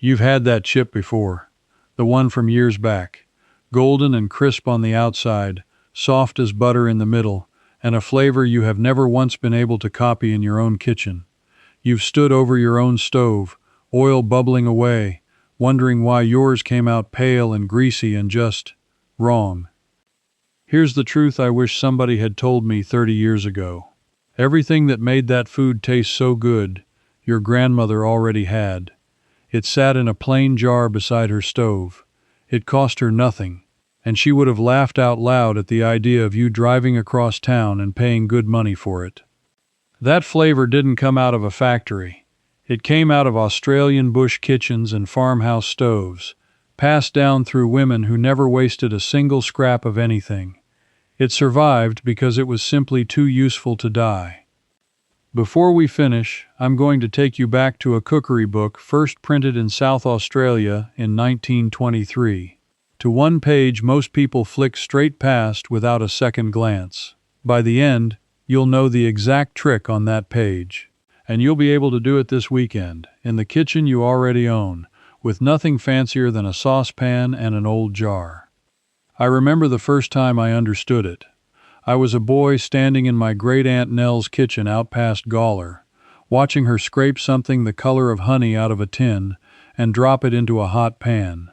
You've had that chip before, the one from years back. Golden and crisp on the outside, soft as butter in the middle, and a flavor you have never once been able to copy in your own kitchen. You've stood over your own stove, oil bubbling away, wondering why yours came out pale and greasy and just wrong. Here's the truth I wish somebody had told me 30 years ago. Everything that made that food taste so good, your grandmother already had. It sat in a plain jar beside her stove. It cost her nothing, and she would have laughed out loud at the idea of you driving across town and paying good money for it. That flavor didn't come out of a factory. It came out of Australian bush kitchens and farmhouse stoves, passed down through women who never wasted a single scrap of anything. It survived because it was simply too useful to die. Before we finish, I'm going to take you back to a cookery book first printed in South Australia in 1923. To one page most people flick straight past without a second glance. By the end, you'll know the exact trick on that page. And you'll be able to do it this weekend, in the kitchen you already own, with nothing fancier than a saucepan and an old jar. I remember the first time I understood it. I was a boy standing in my great-aunt Nell's kitchen out past Gawler, watching her scrape something the color of honey out of a tin and drop it into a hot pan.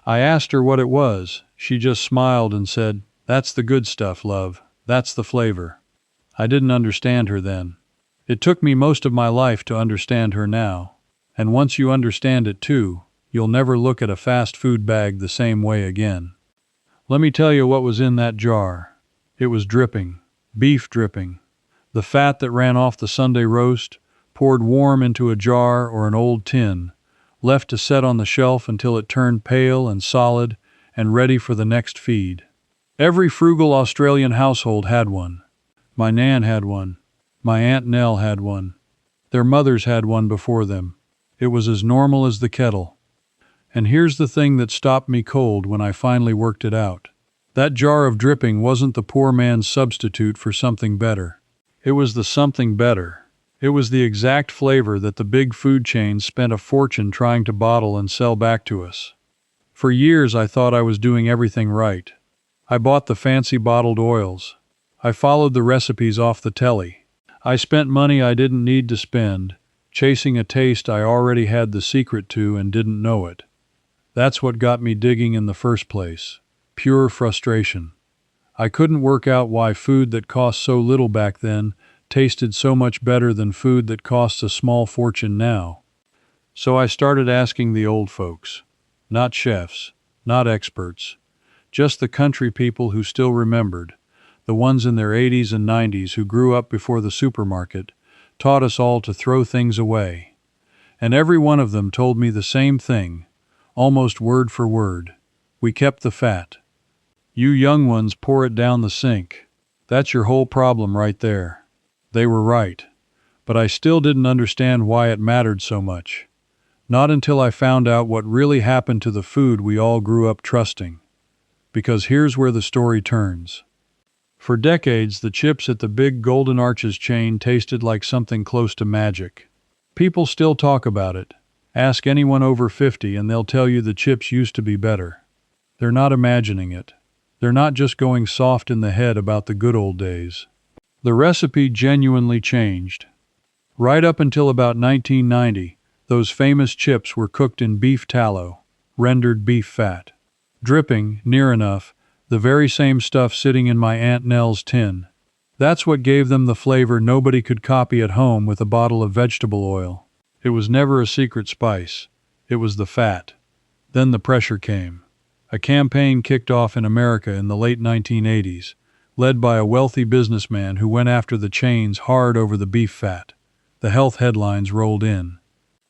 I asked her what it was. She just smiled and said, "That's the good stuff, love. That's the flavor." I didn't understand her then. It took me most of my life to understand her now. And once you understand it too, you'll never look at a fast food bag the same way again. Let me tell you what was in that jar. It was dripping, beef dripping. The fat that ran off the Sunday roast, poured warm into a jar or an old tin, left to set on the shelf until it turned pale and solid and ready for the next feed. Every frugal Australian household had one. My Nan had one. My Aunt Nell had one. Their mothers had one before them. It was as normal as the kettle. And here's the thing that stopped me cold when I finally worked it out. That jar of dripping wasn't the poor man's substitute for something better. It was the something better. It was the exact flavor that the big food chains spent a fortune trying to bottle and sell back to us. For years I thought I was doing everything right. I bought the fancy bottled oils. I followed the recipes off the telly. I spent money I didn't need to spend, chasing a taste I already had the secret to and didn't know it. That's what got me digging in the first place. Pure frustration. I couldn't work out why food that cost so little back then tasted so much better than food that costs a small fortune now. So I started asking the old folks. Not chefs, not experts. Just the country people who still remembered. The ones in their 80s and 90s who grew up before the supermarket, taught us all to throw things away. And every one of them told me the same thing, almost word for word. We kept the fat. You young ones pour it down the sink. That's your whole problem right there. They were right. But I still didn't understand why it mattered so much. Not until I found out what really happened to the food we all grew up trusting. Because here's where the story turns. For decades, the chips at the big Golden Arches chain tasted like something close to magic. People still talk about it. Ask anyone over 50 and they'll tell you the chips used to be better. They're not imagining it. They're not just going soft in the head about the good old days. The recipe genuinely changed. Right up until about 1990, those famous chips were cooked in beef tallow, rendered beef fat. Dripping, near enough, the very same stuff sitting in my Aunt Nell's tin. That's what gave them the flavor nobody could copy at home with a bottle of vegetable oil. It was never a secret spice. It was the fat. Then the pressure came. A campaign kicked off in America in the late 1980s, led by a wealthy businessman who went after the chains hard over the beef fat. The health headlines rolled in.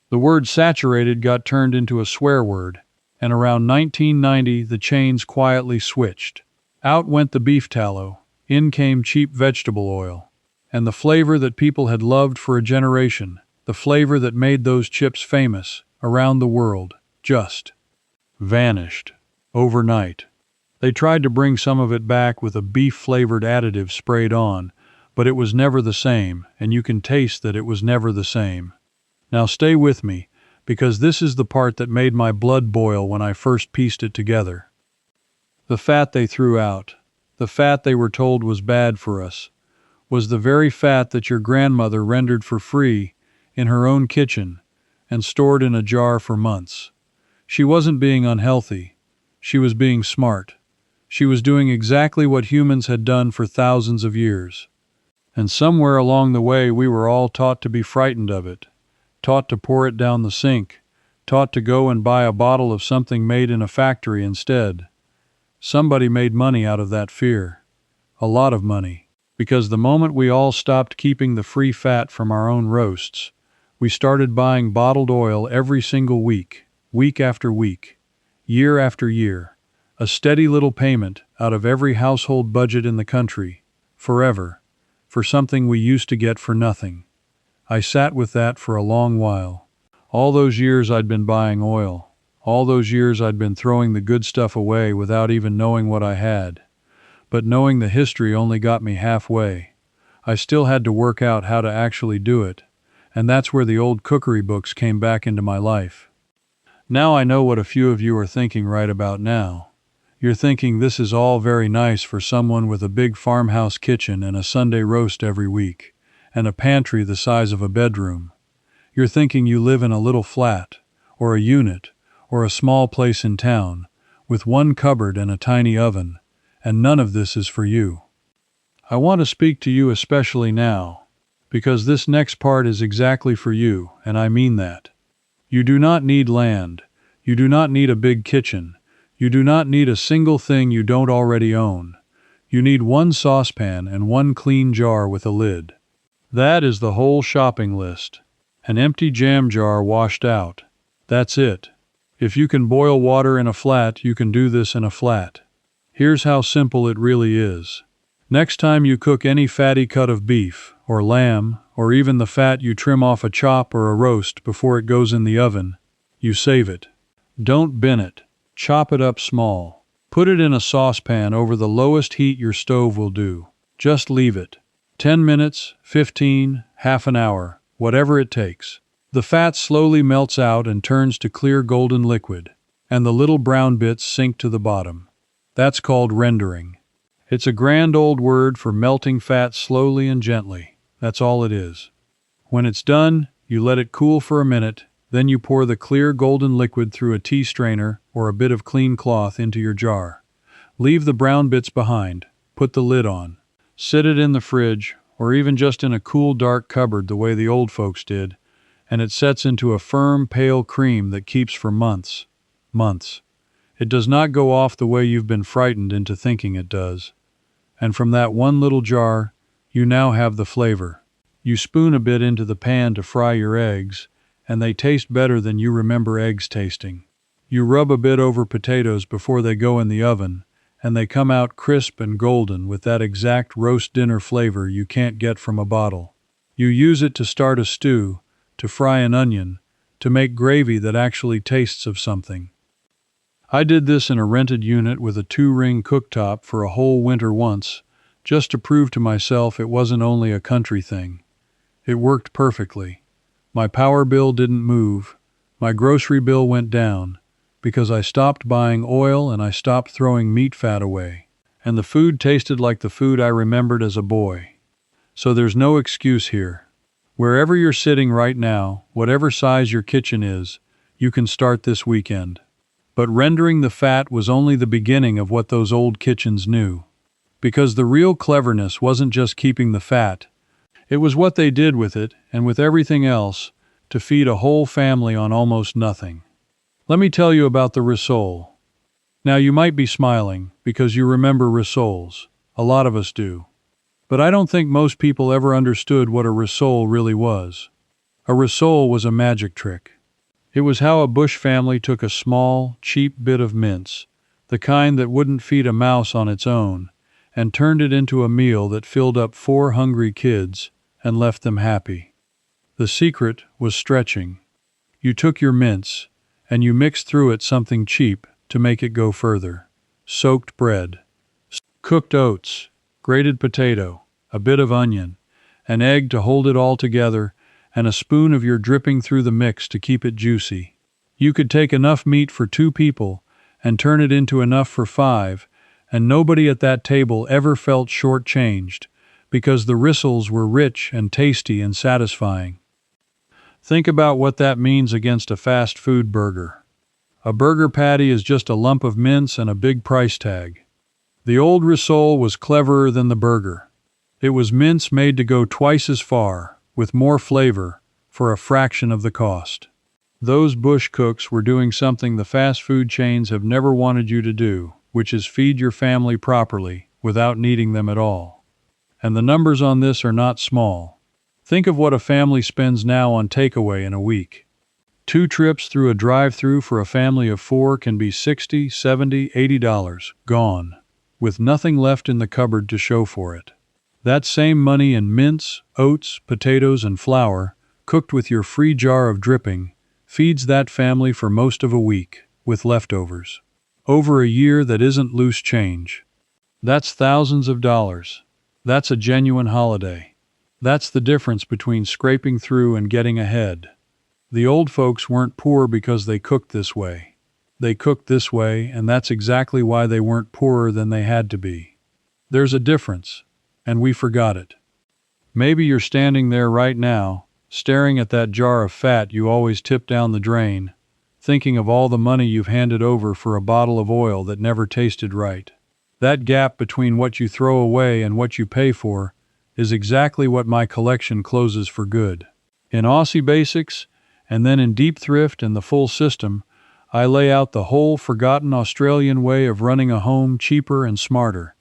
The word saturated got turned into a swear word, and around 1990 the chains quietly switched. Out went the beef tallow, in came cheap vegetable oil. And the flavor that people had loved for a generation, the flavor that made those chips famous around the world, just vanished. Overnight. They tried to bring some of it back with a beef-flavored additive sprayed on, but it was never the same, and you can taste that it was never the same. Now stay with me, because this is the part that made my blood boil when I first pieced it together. The fat they threw out, the fat they were told was bad for us, was the very fat that your grandmother rendered for free in her own kitchen and stored in a jar for months. She wasn't being unhealthy. She was being smart. She was doing exactly what humans had done for thousands of years. And somewhere along the way we were all taught to be frightened of it, taught to pour it down the sink, taught to go and buy a bottle of something made in a factory instead. Somebody made money out of that fear. A lot of money. Because the moment we all stopped keeping the free fat from our own roasts, we started buying bottled oil every single week, week after week, year after year, a steady little payment out of every household budget in the country, forever, for something we used to get for nothing. I sat with that for a long while. All those years I'd been buying oil. All those years I'd been throwing the good stuff away without even knowing what I had. But knowing the history only got me halfway. I still had to work out how to actually do it, and that's where the old cookery books came back into my life. Now I know what a few of you are thinking right about now. You're thinking this is all very nice for someone with a big farmhouse kitchen and a Sunday roast every week, and a pantry the size of a bedroom. You're thinking you live in a little flat, or a unit, or a small place in town, with one cupboard and a tiny oven, and none of this is for you. I want to speak to you especially now, because this next part is exactly for you, and I mean that. You do not need land. You do not need a big kitchen. You do not need a single thing you don't already own. You need one saucepan and one clean jar with a lid. That is the whole shopping list. An empty jam jar washed out. That's it. If you can boil water in a flat, you can do this in a flat. Here's how simple it really is. Next time you cook any fatty cut of beef, or lamb, or even the fat you trim off a chop or a roast before it goes in the oven, you save it. Don't bin it. Chop it up small. Put it in a saucepan over the lowest heat your stove will do. Just leave it. 10 minutes, 15, half an hour, whatever it takes. The fat slowly melts out and turns to clear golden liquid, and the little brown bits sink to the bottom. That's called rendering. It's a grand old word for melting fat slowly and gently. That's all it is. When it's done, you let it cool for a minute, then you pour the clear golden liquid through a tea strainer or a bit of clean cloth into your jar. Leave the brown bits behind. Put the lid on. Sit it in the fridge, or even just in a cool dark cupboard the way the old folks did, and it sets into a firm, pale cream that keeps for months. Months. It does not go off the way you've been frightened into thinking it does. And from that one little jar, you now have the flavor. You spoon a bit into the pan to fry your eggs, and they taste better than you remember eggs tasting. You rub a bit over potatoes before they go in the oven, and they come out crisp and golden with that exact roast dinner flavor you can't get from a bottle. You use it to start a stew, to fry an onion, to make gravy that actually tastes of something. I did this in a rented unit with a 2-ring cooktop for a whole winter once, just to prove to myself it wasn't only a country thing. It worked perfectly. My power bill didn't move. My grocery bill went down, because I stopped buying oil and I stopped throwing meat fat away. And the food tasted like the food I remembered as a boy. So there's no excuse here. Wherever you're sitting right now, whatever size your kitchen is, you can start this weekend. But rendering the fat was only the beginning of what those old kitchens knew. Because the real cleverness wasn't just keeping the fat. It was what they did with it, and with everything else, to feed a whole family on almost nothing. Let me tell you about the rissole. Now you might be smiling, because you remember rissoles. A lot of us do. But I don't think most people ever understood what a rissole really was. A rissole was a magic trick. It was how a bush family took a small, cheap bit of mince, the kind that wouldn't feed a mouse on its own, and turned it into a meal that filled up 4 hungry kids and left them happy. The secret was stretching. You took your mince, and you mixed through it something cheap to make it go further. Soaked bread, cooked oats, grated potato, a bit of onion, an egg to hold it all together, and a spoon of your dripping through the mix to keep it juicy. You could take enough meat for 2 people and turn it into enough for 5, and nobody at that table ever felt short-changed, because the rissoles were rich and tasty and satisfying. Think about what that means against a fast food burger. A burger patty is just a lump of mince and a big price tag. The old rissole was cleverer than the burger. It was mince made to go twice as far, with more flavor, for a fraction of the cost. Those bush cooks were doing something the fast food chains have never wanted you to do, which is feed your family properly, without needing them at all. And the numbers on this are not small. Think of what a family spends now on takeaway in a week. 2 trips through a drive-thru for a family of 4 can be $60, $70, $80 gone, with nothing left in the cupboard to show for it. That same money in mince, oats, potatoes, and flour, cooked with your free jar of dripping, feeds that family for most of a week, with leftovers. Over a year that isn't loose change. That's thousands of dollars. That's a genuine holiday. That's the difference between scraping through and getting ahead. The old folks weren't poor because they cooked this way. They cooked this way, and that's exactly why they weren't poorer than they had to be. There's a difference, and we forgot it. Maybe you're standing there right now, staring at that jar of fat you always tip down the drain, thinking of all the money you've handed over for a bottle of oil that never tasted right. That gap between what you throw away and what you pay for is exactly what my collection closes for good. In Aussie Basics, and then in Deep Thrift and the full system, I lay out the whole forgotten Australian way of running a home cheaper and smarter.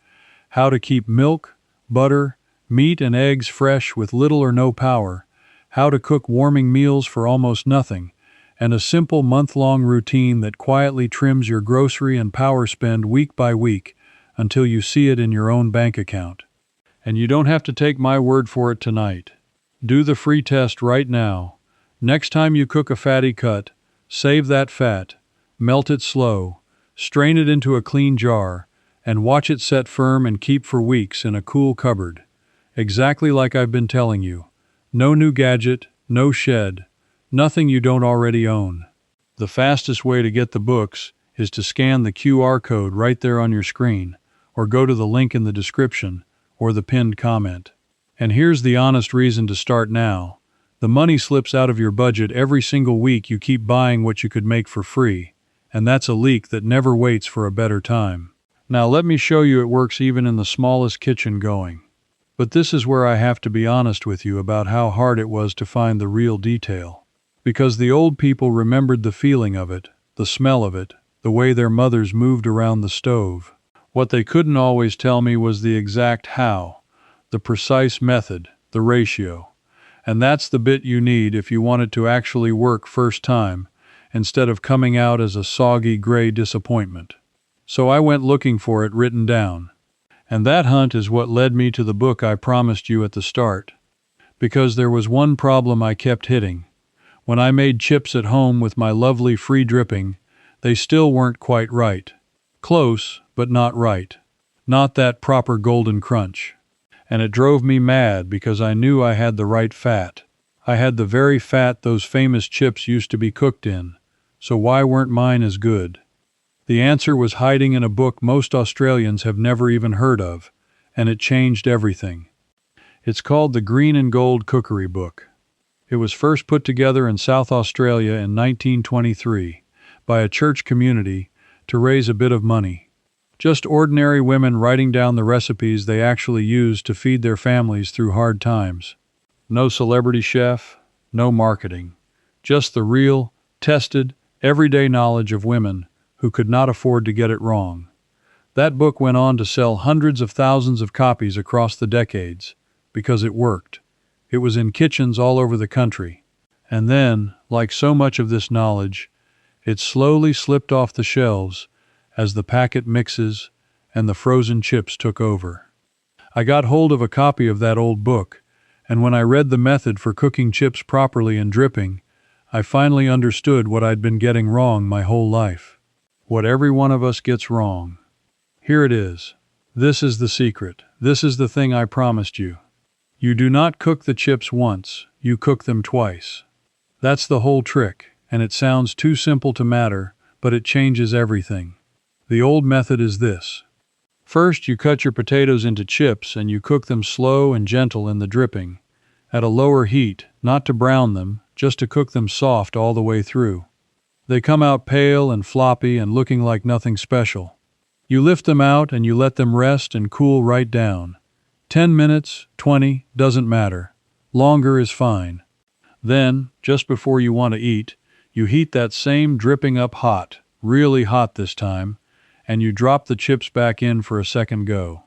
How to keep milk, butter, meat and eggs fresh with little or no power, how to cook warming meals for almost nothing, and a simple month-long routine that quietly trims your grocery and power spend week by week until you see it in your own bank account. And you don't have to take my word for it tonight. Do the free test right now. Next time you cook a fatty cut, save that fat, melt it slow, strain it into a clean jar, and watch it set firm and keep for weeks in a cool cupboard. Exactly like I've been telling you. No new gadget, no shed, nothing you don't already own. The fastest way to get the books is to scan the QR code right there on your screen, or go to the link in the description, or the pinned comment. And here's the honest reason to start now. The money slips out of your budget every single week you keep buying what you could make for free, and that's a leak that never waits for a better time. Now let me show you it works even in the smallest kitchen going. But this is where I have to be honest with you about how hard it was to find the real detail. Because the old people remembered the feeling of it, the smell of it, the way their mothers moved around the stove. What they couldn't always tell me was the exact how, the precise method, the ratio. And that's the bit you need if you want it to actually work first time, instead of coming out as a soggy gray disappointment. So I went looking for it written down. And that hunt is what led me to the book I promised you at the start. Because there was one problem I kept hitting. When I made chips at home with my lovely free dripping, they still weren't quite right. Close, but not right. Not that proper golden crunch. And it drove me mad because I knew I had the right fat. I had the very fat those famous chips used to be cooked in. So why weren't mine as good? The answer was hiding in a book most Australians have never even heard of, and it changed everything. It's called the Green and Gold Cookery Book. It was first put together in South Australia in 1923 by a church community to raise a bit of money. Just ordinary women writing down the recipes they actually used to feed their families through hard times. No celebrity chef, no marketing. Just the real, tested, everyday knowledge of women who could not afford to get it wrong. That book went on to sell hundreds of thousands of copies across the decades, because it worked. It was in kitchens all over the country. And then, like so much of this knowledge, it slowly slipped off the shelves as the packet mixes and the frozen chips took over. I got hold of a copy of that old book, and when I read the method for cooking chips properly and dripping, I finally understood what I'd been getting wrong my whole life. What every one of us gets wrong. Here it is. This is the secret. This is the thing I promised you. You do not cook the chips once, you cook them twice. That's the whole trick, and it sounds too simple to matter, but it changes everything. The old method is this. First, you cut your potatoes into chips and you cook them slow and gentle in the dripping, at a lower heat, not to brown them, just to cook them soft all the way through. They come out pale and floppy and looking like nothing special. You lift them out and you let them rest and cool right down. 10 minutes, 20, doesn't matter. Longer is fine. Then, just before you want to eat, you heat that same dripping up hot, really hot this time, and you drop the chips back in for a second go.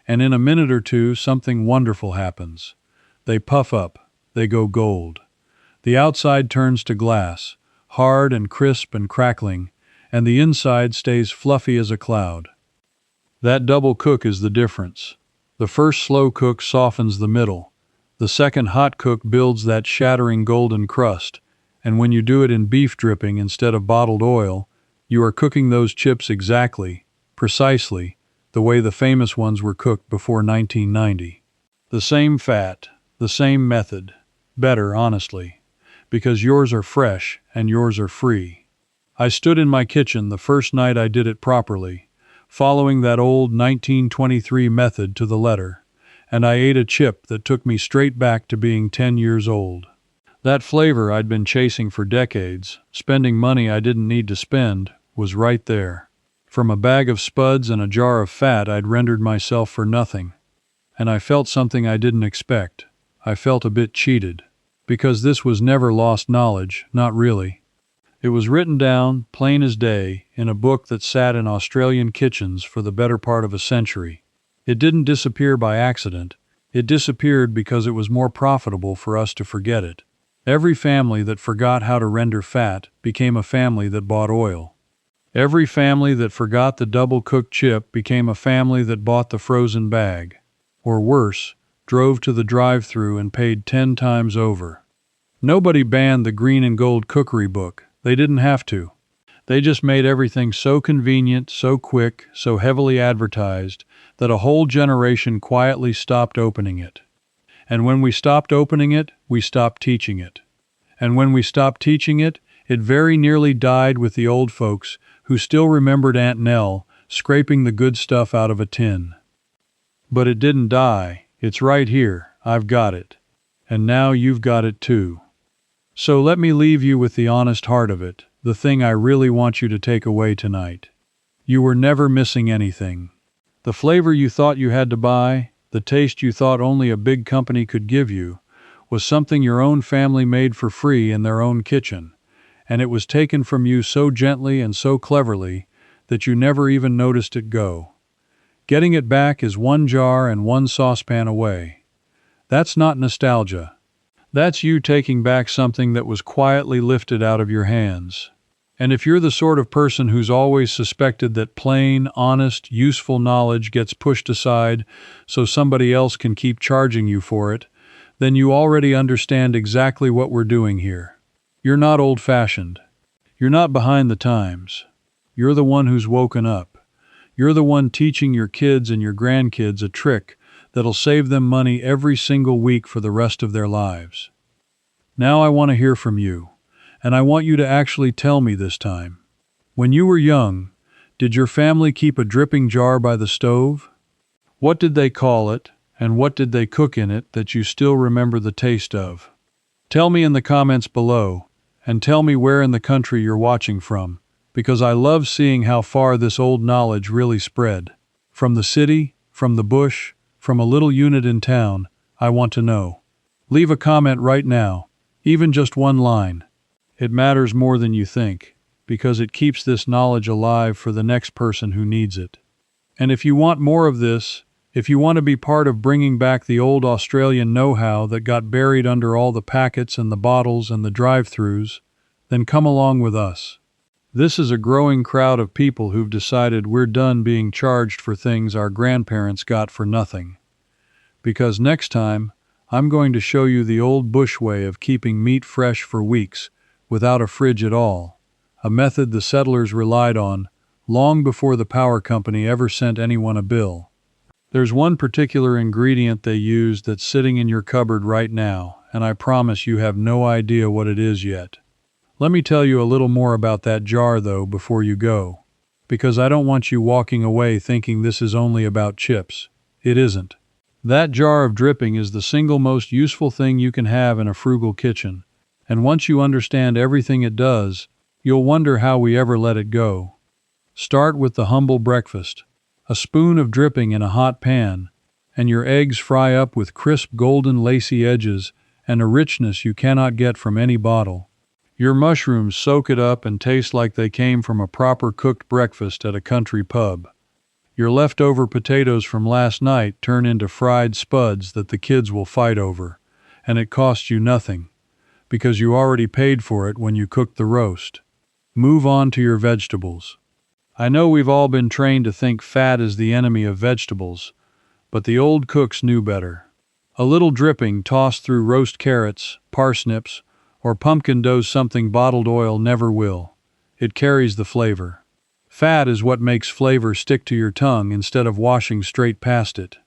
And in a minute or two, something wonderful happens. They puff up. They go gold. The outside turns to glass, hard and crisp and crackling, and the inside stays fluffy as a cloud. That double cook is the difference. The first slow cook softens the middle. The second hot cook builds that shattering golden crust, and when you do it in beef dripping instead of bottled oil, you are cooking those chips exactly, precisely, the way the famous ones were cooked before 1990. The same fat, the same method, better, honestly, because yours are fresh and yours are free. I stood in my kitchen the first night I did it properly, following that old 1923 method to the letter, and I ate a chip that took me straight back to being 10 years old. That flavor I'd been chasing for decades, spending money I didn't need to spend, was right there. From a bag of spuds and a jar of fat I'd rendered myself for nothing. And I felt something I didn't expect. I felt a bit cheated. Because this was never lost knowledge, not really. It was written down, plain as day, in a book that sat in Australian kitchens for the better part of a century. It didn't disappear by accident. It disappeared because it was more profitable for us to forget it. Every family that forgot how to render fat became a family that bought oil. Every family that forgot the double-cooked chip became a family that bought the frozen bag. Or worse, drove to the drive-thru and paid 10 times over. Nobody banned the green and gold cookery book. They didn't have to. They just made everything so convenient, so quick, so heavily advertised, that a whole generation quietly stopped opening it. And when we stopped opening it, we stopped teaching it. And when we stopped teaching it, it very nearly died with the old folks who still remembered Aunt Nell scraping the good stuff out of a tin. But it didn't die. It's right here. I've got it. And now you've got it too. So let me leave you with the honest heart of it, the thing I really want you to take away tonight. You were never missing anything. The flavor you thought you had to buy, the taste you thought only a big company could give you, was something your own family made for free in their own kitchen, and it was taken from you so gently and so cleverly that you never even noticed it go. Getting it back is one jar and one saucepan away. That's not nostalgia. That's you taking back something that was quietly lifted out of your hands. And if you're the sort of person who's always suspected that plain, honest, useful knowledge gets pushed aside so somebody else can keep charging you for it, then you already understand exactly what we're doing here. You're not old-fashioned. You're not behind the times. You're the one who's woken up. You're the one teaching your kids and your grandkids a trick that'll save them money every single week for the rest of their lives. Now I want to hear from you, and I want you to actually tell me this time. When you were young, did your family keep a dripping jar by the stove? What did they call it, and what did they cook in it that you still remember the taste of? Tell me in the comments below, and tell me where in the country you're watching from, because I love seeing how far this old knowledge really spread. From the city, from the bush, from a little unit in town, I want to know. Leave a comment right now, even just one line. It matters more than you think, because it keeps this knowledge alive for the next person who needs it. And if you want more of this, if you want to be part of bringing back the old Australian know-how that got buried under all the packets and the bottles and the drive-thrus, then come along with us. This is a growing crowd of people who've decided we're done being charged for things our grandparents got for nothing. Because next time, I'm going to show you the old bush way of keeping meat fresh for weeks without a fridge at all, a method the settlers relied on long before the power company ever sent anyone a bill. There's one particular ingredient they use that's sitting in your cupboard right now, and I promise you have no idea what it is yet. Let me tell you a little more about that jar, though, before you go, because I don't want you walking away thinking this is only about chips. It isn't. That jar of dripping is the single most useful thing you can have in a frugal kitchen, and once you understand everything it does, you'll wonder how we ever let it go. Start with the humble breakfast. A spoon of dripping in a hot pan, and your eggs fry up with crisp golden lacy edges and a richness you cannot get from any bottle. Your mushrooms soak it up and taste like they came from a proper cooked breakfast at a country pub. Your leftover potatoes from last night turn into fried spuds that the kids will fight over, and it costs you nothing, because you already paid for it when you cooked the roast. Move on to your vegetables. I know we've all been trained to think fat is the enemy of vegetables, but the old cooks knew better. A little dripping tossed through roast carrots, parsnips, or pumpkin does something bottled oil never will. It carries the flavor. Fat is what makes flavor stick to your tongue instead of washing straight past it.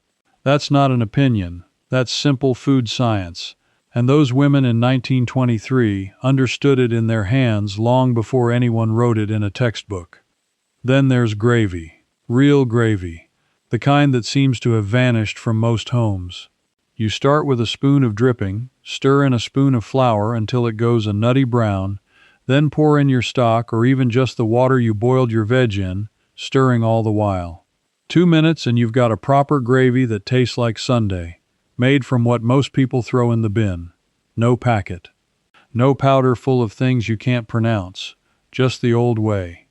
That's not an opinion. That's simple food science. And those women in 1923 understood it in their hands long before anyone wrote it in a textbook. Then there's gravy. Real gravy. The kind that seems to have vanished from most homes. You start with a spoon of dripping, stir in a spoon of flour until it goes a nutty brown, then pour in your stock or even just the water you boiled your veg in, stirring all the while. 2 minutes and you've got a proper gravy that tastes like Sunday, made from what most people throw in the bin. No packet. No powder full of things you can't pronounce. Just the old way.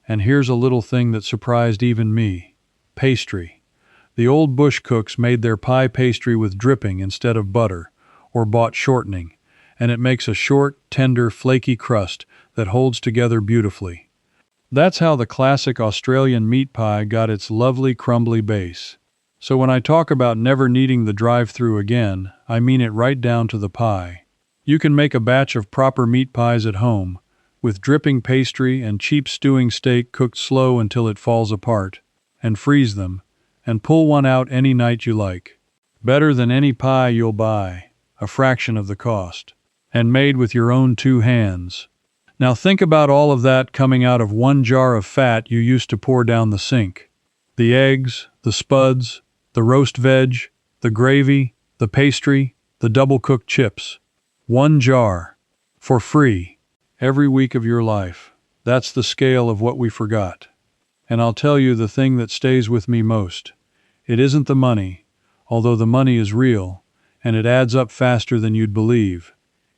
And here's a little thing that surprised even me. Pastry. The old bush cooks made their pie pastry with dripping instead of butter, or bought shortening, and it makes a short, tender, flaky crust that holds together beautifully. That's how the classic Australian meat pie got its lovely crumbly base. So when I talk about never needing the drive-thru again, I mean it right down to the pie. You can make a batch of proper meat pies at home, with dripping pastry and cheap stewing steak cooked slow until it falls apart, and freeze them, and pull one out any night you like. Better than any pie you'll buy, a fraction of the cost, and made with your own 2 hands. Now think about all of that coming out of one jar of fat you used to pour down the sink. The eggs, the spuds, the roast veg, the gravy, the pastry, the double-cooked chips. One jar. For free. Every week of your life. That's the scale of what we forgot. And I'll tell you the thing that stays with me most. It isn't the money, although the money is real, and it adds up faster than you'd believe.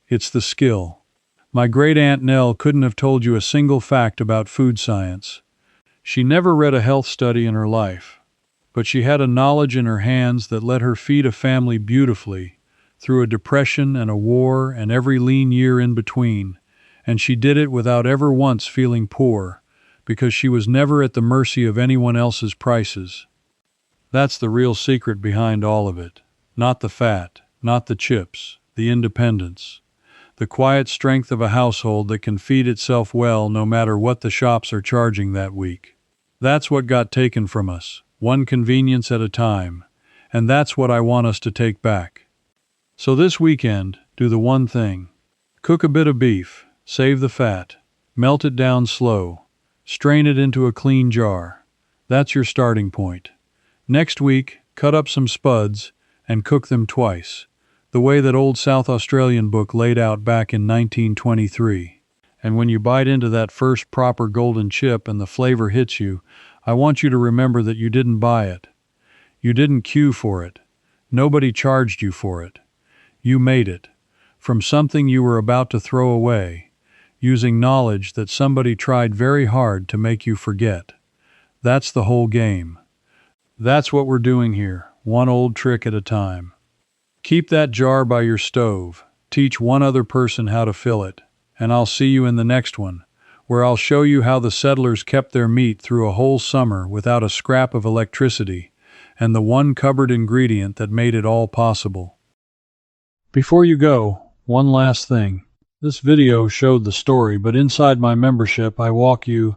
It's the skill. My great-aunt Nell couldn't have told you a single fact about food science. She never read a health study in her life, but she had a knowledge in her hands that let her feed a family beautifully through a depression and a war and every lean year in between. And she did it without ever once feeling poor, because she was never at the mercy of anyone else's prices. That's the real secret behind all of it. Not the fat, not the chips, the independence. The quiet strength of a household that can feed itself well no matter what the shops are charging that week. That's what got taken from us, one convenience at a time, and that's what I want us to take back. So this weekend, do the one thing. Cook a bit of beef. Save the fat. Melt it down slow. Strain it into a clean jar. That's your starting point. Next week, cut up some spuds and cook them twice, the way that old South Australian book laid out back in 1923. And when you bite into that first proper golden chip and the flavor hits you, I want you to remember that you didn't buy it. You didn't queue for it. Nobody charged you for it. You made it. From something you were about to throw away, using knowledge that somebody tried very hard to make you forget. That's the whole game. That's what we're doing here, one old trick at a time. Keep that jar by your stove, teach one other person how to fill it, and I'll see you in the next one, where I'll show you how the settlers kept their meat through a whole summer without a scrap of electricity, and the one cupboard ingredient that made it all possible. Before you go, one last thing. This video showed the story, but inside my membership I walk you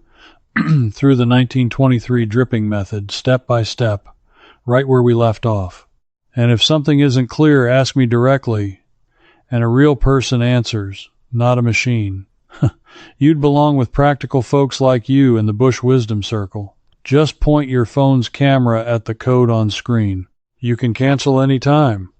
through the 1923 dripping method step by step, right where we left off. And if something isn't clear, ask me directly. And a real person answers, not a machine. You'd belong with practical folks like you in the Bush Wisdom Circle. Just point your phone's camera at the code on screen. You can cancel any time.